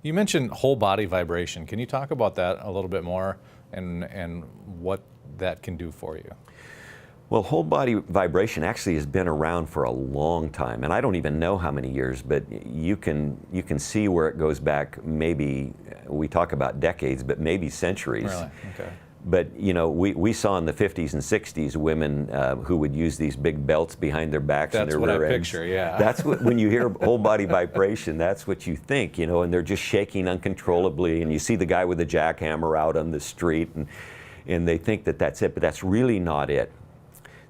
You mentioned whole body vibration. Can you talk about that a little bit more and what that can do for you? Well, whole body vibration actually has been around for a long time, and I don't even know how many years, but you can see where it goes back. Maybe we talk about decades, but maybe centuries. Really? Okay. But you know, we saw in the 50s and 60s women who would use these big belts behind their backs and That's their what rear I ends. picture, yeah. That's what, when you hear whole body vibration, that's what you think, you know, and they're just shaking uncontrollably, and you see the guy with the jackhammer out on the street, and they think that that's it, but that's really not it.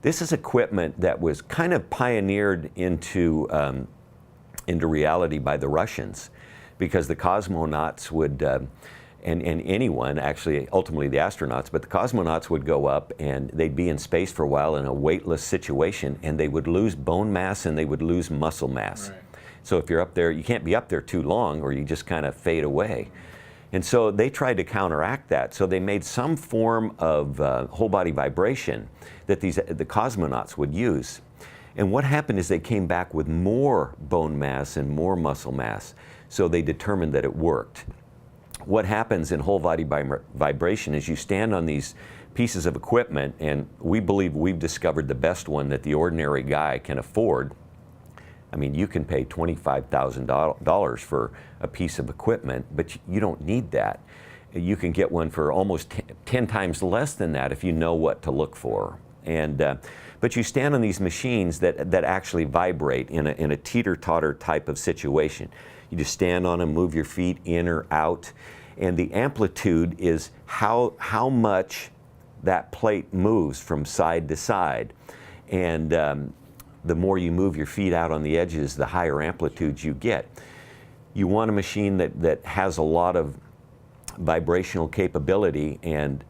This is equipment that was kind of pioneered into reality by the Russians, because the cosmonauts would, and anyone, actually, ultimately the astronauts, but the cosmonauts would go up and they'd be in space for a while in a weightless situation, and they would lose bone mass and they would lose muscle mass. Right. So if you're up there, you can't be up there too long or you just kind of fade away. And so they tried to counteract that. So they made some form of whole body vibration that the cosmonauts would use. And what happened is they came back with more bone mass and more muscle mass. So they determined that it worked. What happens in whole body vibration is you stand on these pieces of equipment, and we believe we've discovered the best one that the ordinary guy can afford. I mean, you can pay $25,000 for a piece of equipment, but you don't need that. You can get one for almost 10 times less than that if you know what to look for. But you stand on these machines that actually vibrate in a teeter-totter type of situation. You just stand on them, move your feet in or out, and the amplitude is how much that plate moves from side to side. And the more you move your feet out on the edges, the higher amplitudes you get. You want a machine that has a lot of vibrational capability and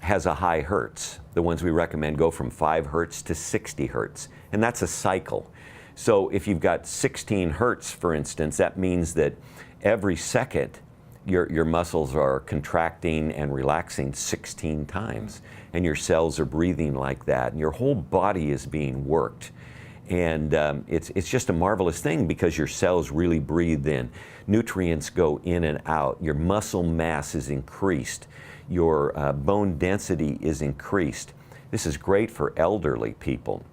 has a high hertz. The ones we recommend go from 5 hertz to 60 hertz, and that's a cycle. So if you've got 16 hertz, for instance, that means that every second your muscles are contracting and relaxing 16 times, and your cells are breathing like that, and your whole body is being worked. And it's just a marvelous thing because your cells really breathe in. Nutrients go in and out. Your muscle mass is increased. Your bone density is increased. This is great for elderly people.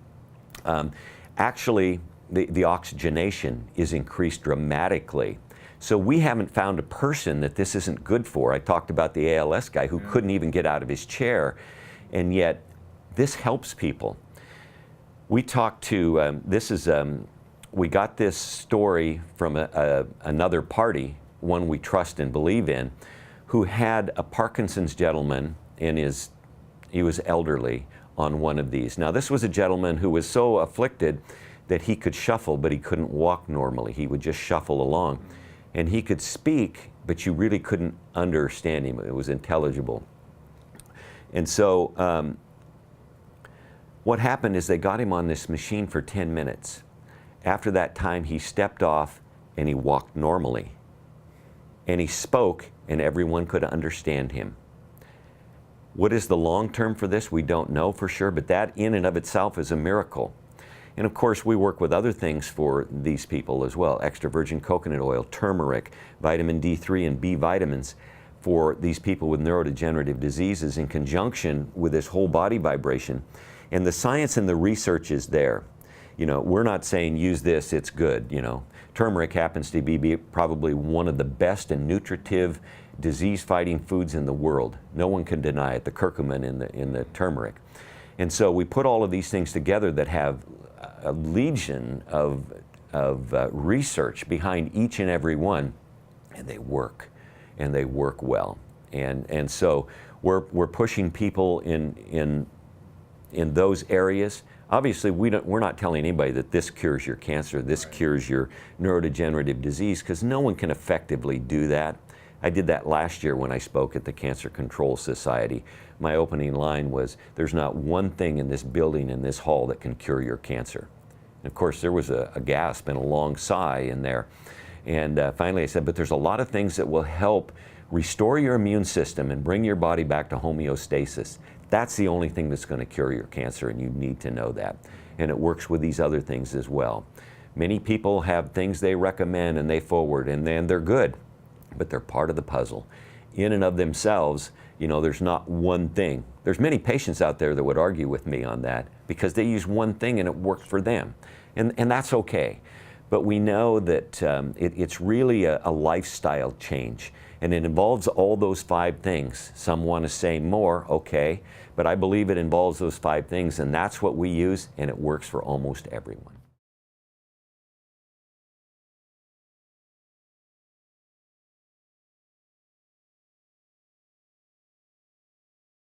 Actually, the oxygenation is increased dramatically. So we haven't found a person that this isn't good for. I talked about the ALS guy who couldn't even get out of his chair, and yet this helps people. We talked to, we got this story from another party, one we trust and believe in, who had a Parkinson's gentleman he was elderly on one of these. Now this was a gentleman who was so afflicted that he could shuffle, but he couldn't walk normally. He would just shuffle along. And he could speak, but you really couldn't understand him. It was intelligible. And so what happened is they got him on this machine for 10 minutes. After that time, he stepped off and he walked normally. And he spoke, and everyone could understand him. What is the long term for this? We don't know for sure, but that in and of itself is a miracle. And of course, we work with other things for these people as well. Extra virgin coconut oil, turmeric, vitamin D3 and B vitamins for these people with neurodegenerative diseases in conjunction with this whole body vibration. And the science and the research is there. You know, we're not saying use this, it's good, you know. Turmeric happens to be probably one of the best and nutritive disease-fighting foods in the world. No one can deny it, the curcumin in the turmeric. And so we put all of these things together that have a legion of research behind each and every one, and they work well. And so we're pushing people in those areas. Obviously, we're not telling anybody that this cures your cancer, this cures your neurodegenerative disease, because no one can effectively do that. I did that last year when I spoke at the Cancer Control Society. My opening line was, there's not one thing in this building, in this hall, that can cure your cancer. And of course, there was a gasp and a long sigh in there. And finally I said, but there's a lot of things that will help restore your immune system and bring your body back to homeostasis. That's the only thing that's going to cure your cancer, and you need to know that. And it works with these other things as well. Many people have things they recommend and they forward, and then they're good, but they're part of the puzzle. In and of themselves, you know, there's not one thing. There's many patients out there that would argue with me on that because they use one thing and it worked for them. And that's okay. But we know that it's really a lifestyle change, and it involves all those 5 things. Some want to say more, okay, but I believe it involves those 5 things, and that's what we use, and it works for almost everyone.